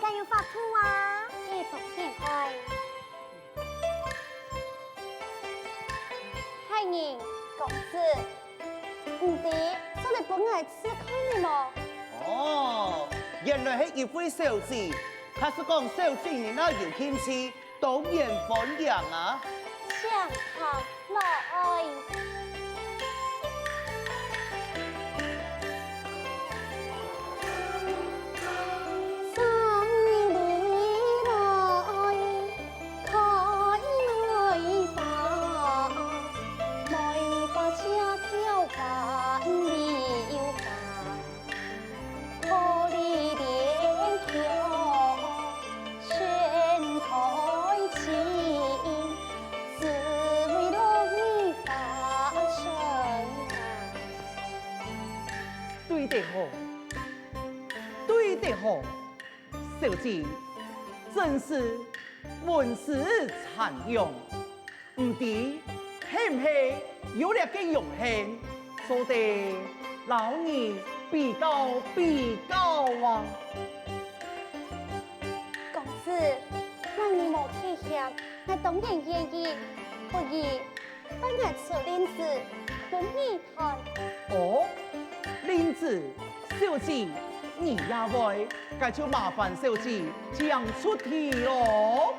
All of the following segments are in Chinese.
家有发图啊？一同点开。嗨人，公子，唔知做你本来吃开你么？哦，原来是一位小姐，他是讲小姐你那有天气，当然欢迎啊。相好乐爱。对得好，对得好，小姐真是文思残用，唔知是唔是有了个用心，做得老二比较啊。公子，那你冇去想，我当然愿意，不如帮我出链子，给你看。哦，林子，小姐，你也会，那就麻烦小姐讲出题咯。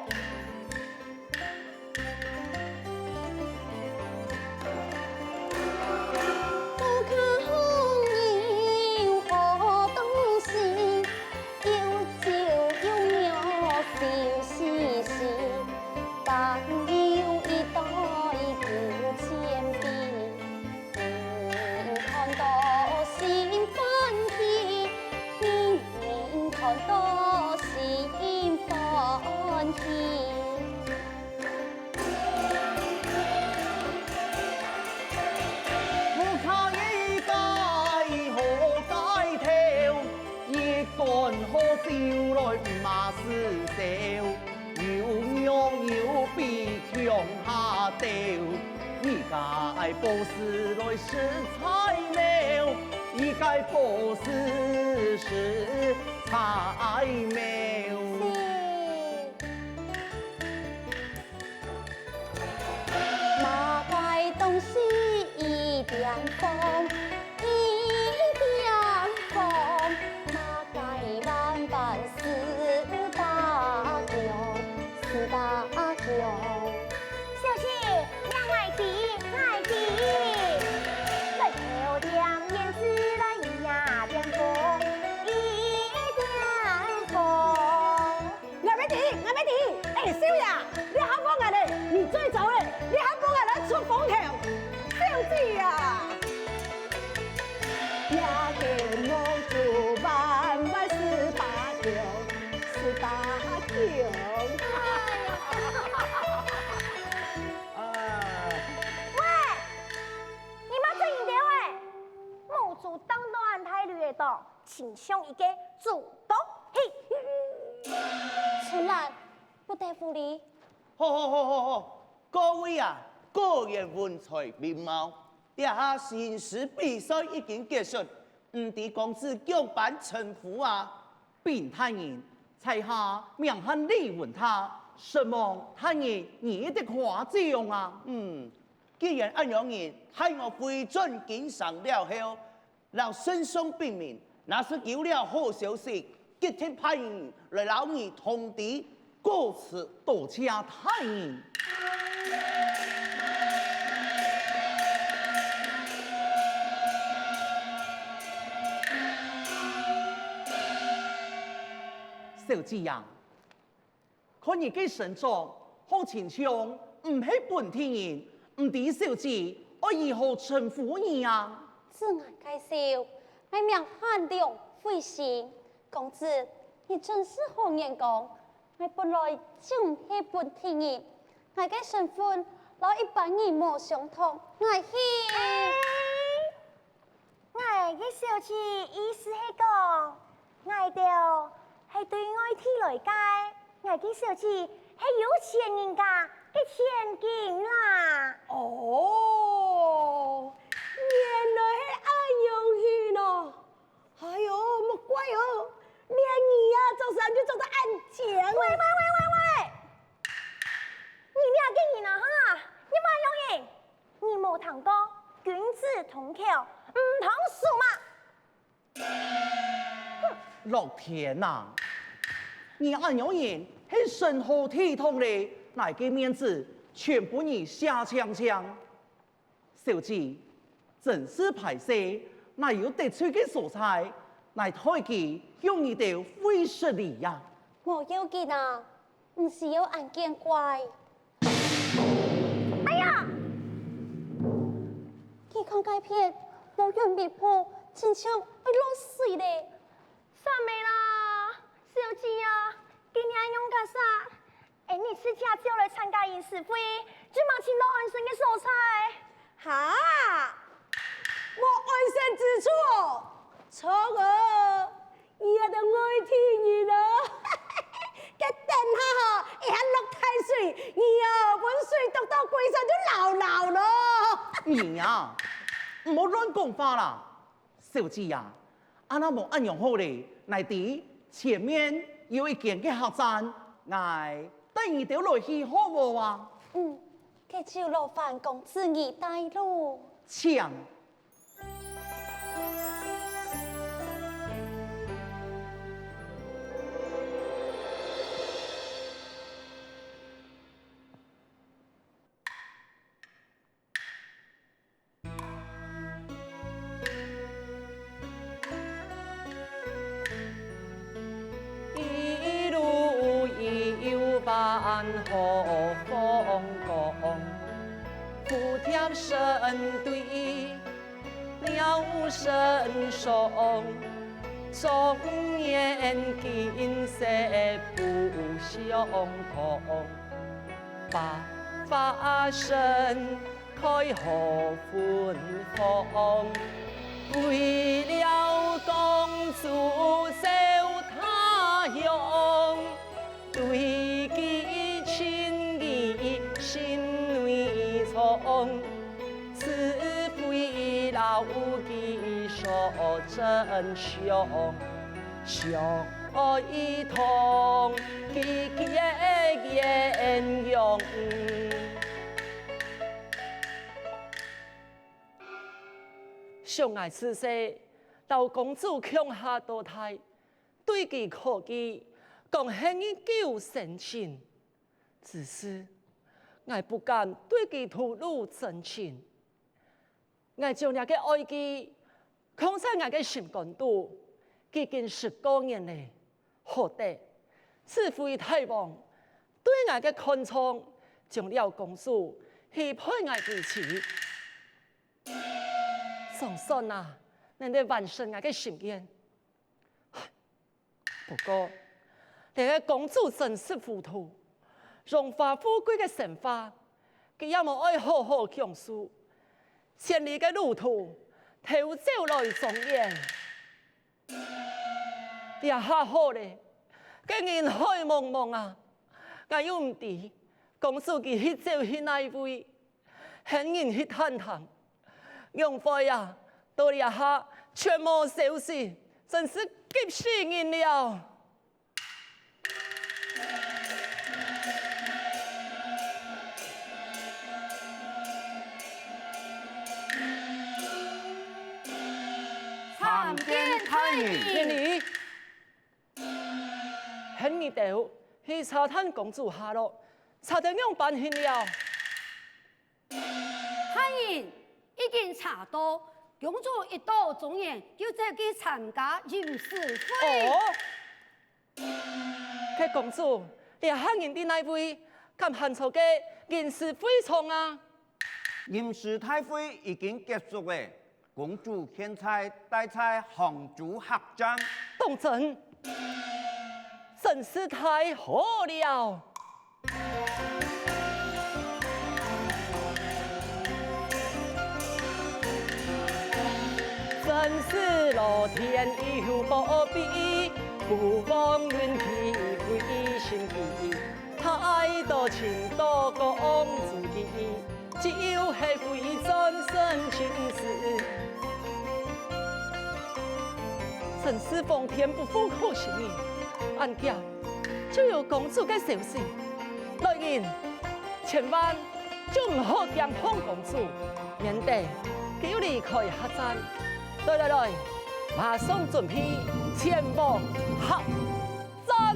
招來馬是笑，要娘要比強下掉，而家波斯來是菜苗，而家波斯是菜苗。马怪东西一点风，一点风。马怪万般四大强，四大强。小姐，让爱弟，爱弟，来漂亮燕子来呀点风，一点风。俺妹弟，哎，小爷，你好帮我嘞，你最早嘞，你好帮我来出风头，小姐呀，呀给我做万万十八条，十八条。你妈真一点喂，母猪当当太劣的，请向一个主动嘿。春兰，不得不离。好，各位啊，个人文采面貌，这下形式比赛已经结束，唔知公子奖颁称呼啊。并太人，才下名喊李文他，什么太人你的夸奖啊？既然安阳人害我回转经上了后，让身伤病民，那是有了好消息，今天派人来老你通知，过此多谢太人。小姐呀，看你嘅身状好清香，唔係本地人，唔知小姐我如何稱呼你啊？自我介紹，我名漢良慧心。公子，你真是好眼光。我本來就係本地人，我嘅身份和一般人冇相同。我係我嘅小姐意思係講，我哋係對外地來解，我嘅小姐係有錢人家嘅千金啦。哦，原來係安陽去咯。哎呦，莫怪哦，連你呀做生意做得安子同口，唔通输嘛？老天呐、你安阳人是身后体统的，哪个面子全部你下枪枪？小姐，真是歹势，哪有得罪嘅所在？乃太极用你哋会实力呀！我要紧啊，唔是要眼见怪。哎呀！健康钙片无用别破，亲像会落水咧。算没啦，小姐啊，今年用干啥？哎，你自家就来参加饮食会，就忙请到安生的所在。哈，我安身之处，错儿，伊也得爱天意啦。cái tên ha ha,一下落太水，伊啊，本水读到龟上就老老咯。你呀，唔好乱讲话啦，小姐呀，阿那无安样好咧，乃伫前面有一间嘅客栈，挨带你条落去好无啊？嗯，佢就劳烦公子你带路。抢！一路有伴何风光，蝴蝶声对鸟声松，中年景色不相同，百花盛开何芬芳，为了公主守他乡，对其情义心内藏，此非老义所珍相，相爱同其艳容。相爱此世，老公主强下堕胎，对其可记，讲恨已久生情。只是我不敢对其吐露真情，我将那个爱记藏在我的心肝肚，已经10多年了。何得此非太王对我的看重，将了公主许配我其妻。相信啊，能得完成我的心愿。不过，这个公主真是糊涂，荣华富贵的神话，佢也冇爱好好享受，千里的路途，偷走来终焉。也下好咧，竟然海茫茫啊！我又唔知公主佢去走去哪位，很人去探探。用费呀，到了下全无消息，真是急死人了。参见太医。天理，很你到去查探公主下落，查到样办去了。太医已经查到，公主一到中原就再去参加饮食会。哦，cái公主，你係人的那位，咁漢朝嘅人事非常啊！饮食太会已经结束了，公主现在待在杭州客栈。當真，真是太好了。真是老天有保庇，不枉愿体会心意，太多情多公主意，就是非转身情事。真是奉天不负苦心人，按家就有公主嘅消息，来人，千万就唔好掂碰公主，免得佢要離開客棧。來，馬上準備前往客棧。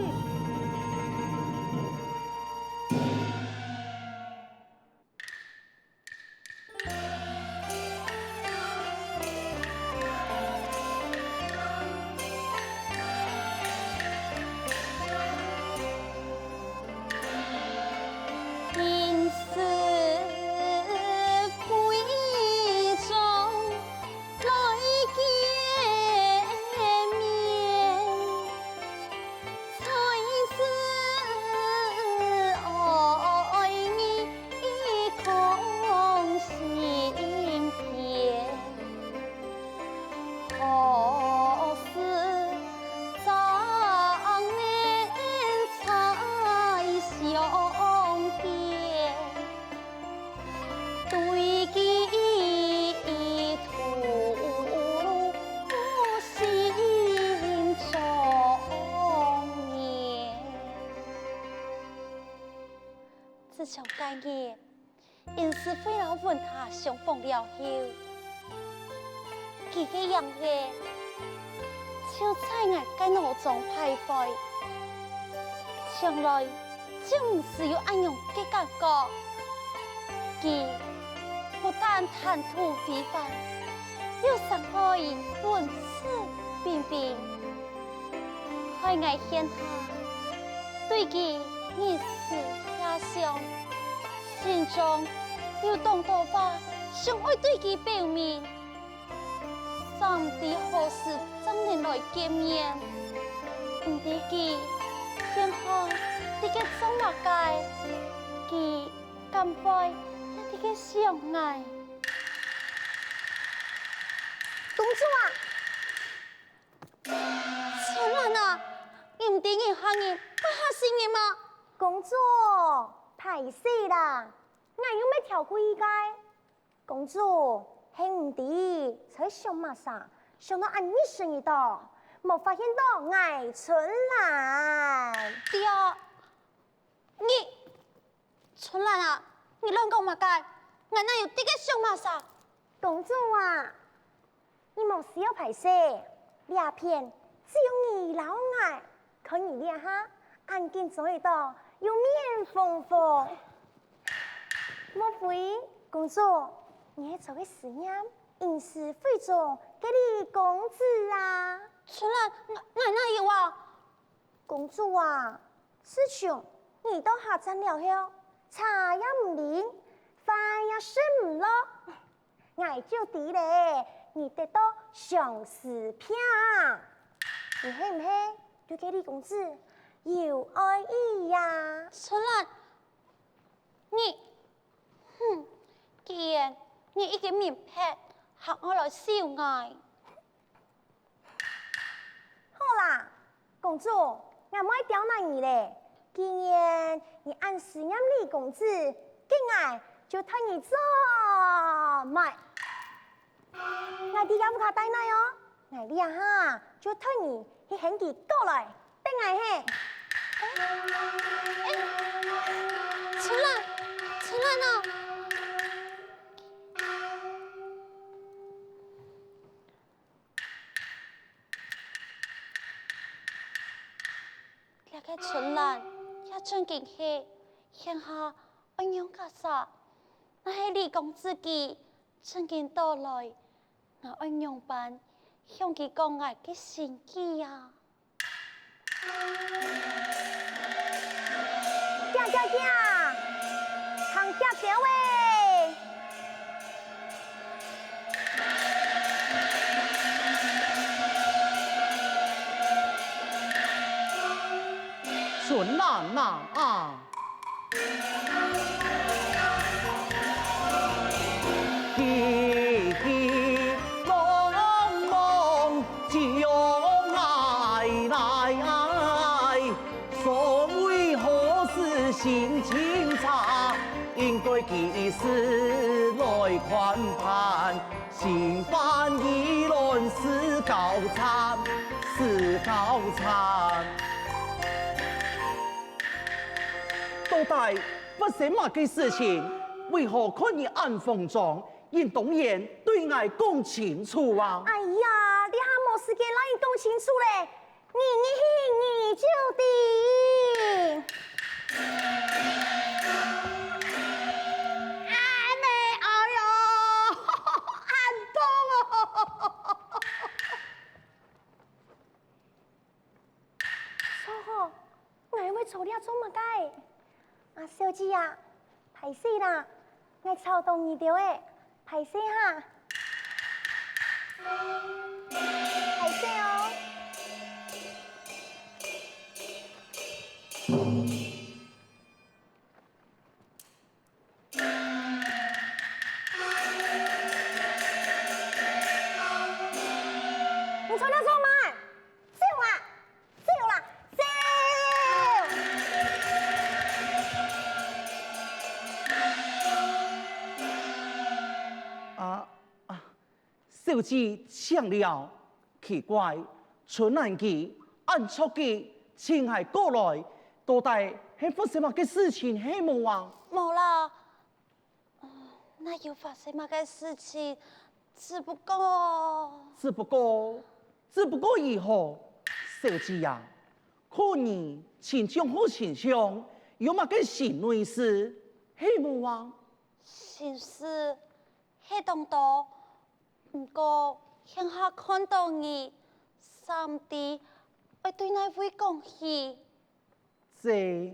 自从该日，因是费老问他相逢了后，佢嘅样嘅就在我嘅脑中徘徊，从来就唔是有安样嘅感觉。佢不但谈吐非凡，又伤害论齿彬彬，害我现下对佢意思遐想，心中有当多话想爱对佢表明，三弟何时怎能来见面？唔知佢现下伫个做乜界？佢甘拜一啲嘅相爱。公主啊，千万啊，你唔知我喊你不下心嘅吗？公主，歹死啦！我又没跳过一界。公主，兄弟在想嘛啥？想到俺一生一道，没发现到爱春兰。对啊，你春兰啊，你乱讲嘛解？我哪有啲嘅想嘛啥？公主啊，你冇需要排泄，两片只有你老爱，可你俩哈，安静做一道，有面风风。莫非公主，你係做嘅事業，應是非中嘅你公子啊？春兰，我哪有啊？公主啊，自從你到下站了後，茶也唔飲，飯也食唔落，我就知咧，你得到上士片，你係唔係對嘅你公子有愛意呀？春蘭，既然你已經明白，學我來笑愛。好啦，公主，我唔會刁難你咧。既然你按時啱你公子，今日就替你做埋。我啲家唔卡帶奶哦，我啲啊哈就替你去喊佢過來，等我嘿。春蘭啊！這個春蘭也真勁氣，現下安樣個啥？那係李公自己真勁到來，我安樣辦向佢講我嘅心意啊！行，行家表喂。准郎啊！記茫茫就來，所謂何事心情差，應該幾時來寬盼，心煩意亂思高參。到底發生乜嘅事情，为何看你暗风中，因当然对我讲清楚啊？哎呀，你还没时间让伊讲清楚嘞，你就定。哎呦，很痛哦！错好，我会错了做乜解？啊，小姐啊，歹势啦，我操动你着诶，歹势哈，歹势哦。你错了做乜？走啦，走啦，走！小姐想了，奇怪，春兰记按错记，请系过来，到底是发生乜嘅事情系冇啊？冇啦。那又发生乜嘅事情？只不过以后，小姐呀，可你情象好情象，有乜嘅新内事系冇啊？心事黑东多，不过向下看到你，三弟会对那位讲起。这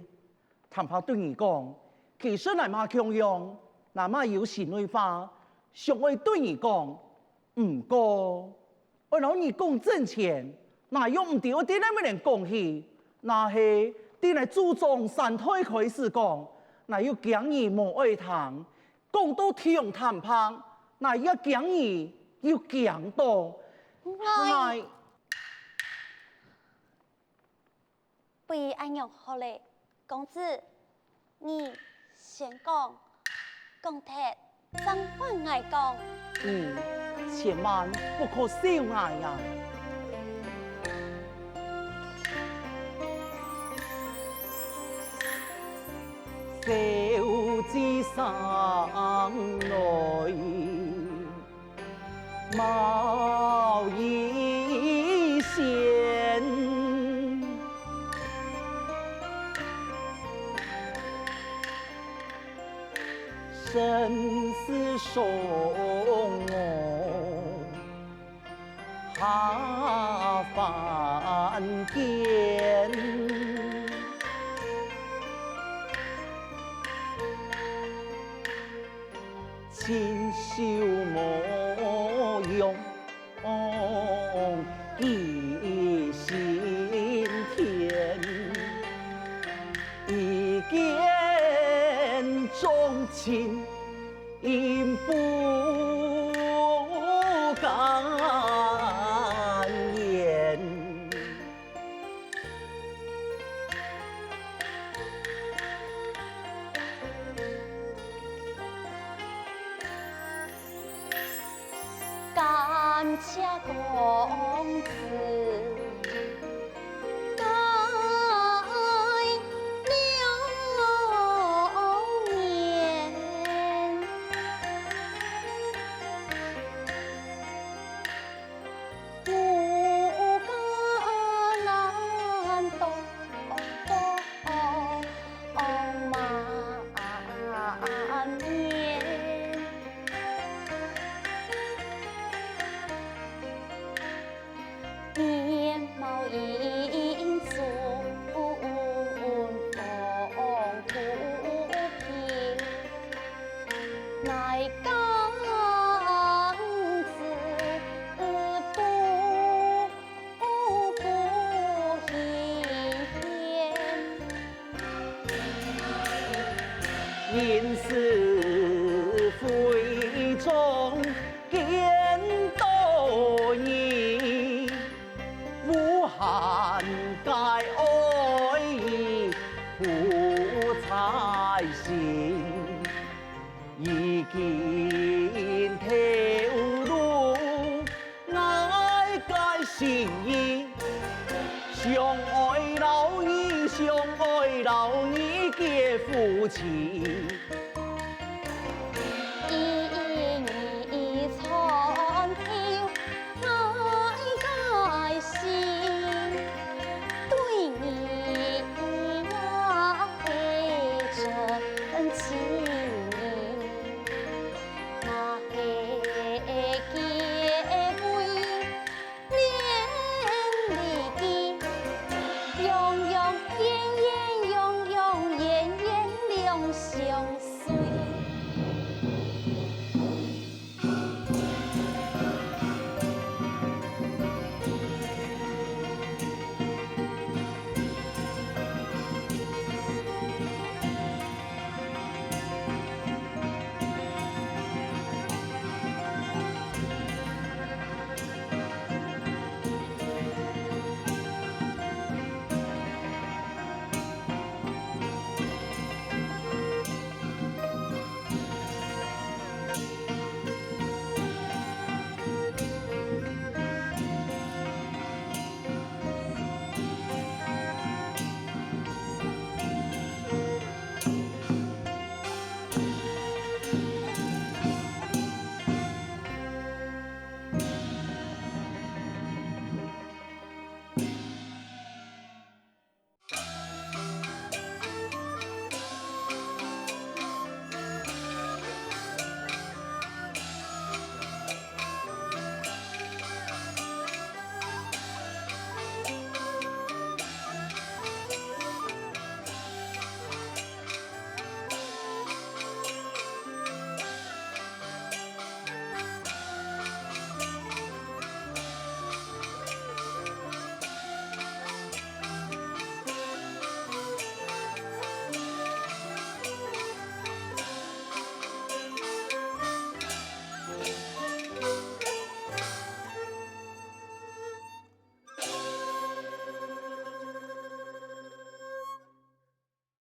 谈怕对你讲，其实乃嘛强用，乃嘛有新内话，想会对你讲，不过我老你讲挣钱，那又唔对我哋那么人讲起，那是啲来注重三胎开始讲，那要讲义无爱谈，讲到听谈判，那要讲义要讲到，那不如安样好嘞，公子，你先讲，讲铁，怎换爱讲？你千万不可少爱呀！小子生来貌已贤，生死送我下凡间。清秀模样，一心田，一见钟情，因不敢言。感谢公子改了年，不敢难懂满面。面貌英俊，风土平，乃公子不言，因是非中见多义，无限界爱意苦才心，已见条路爱界心意，相爱老义，相爱老义结夫妻。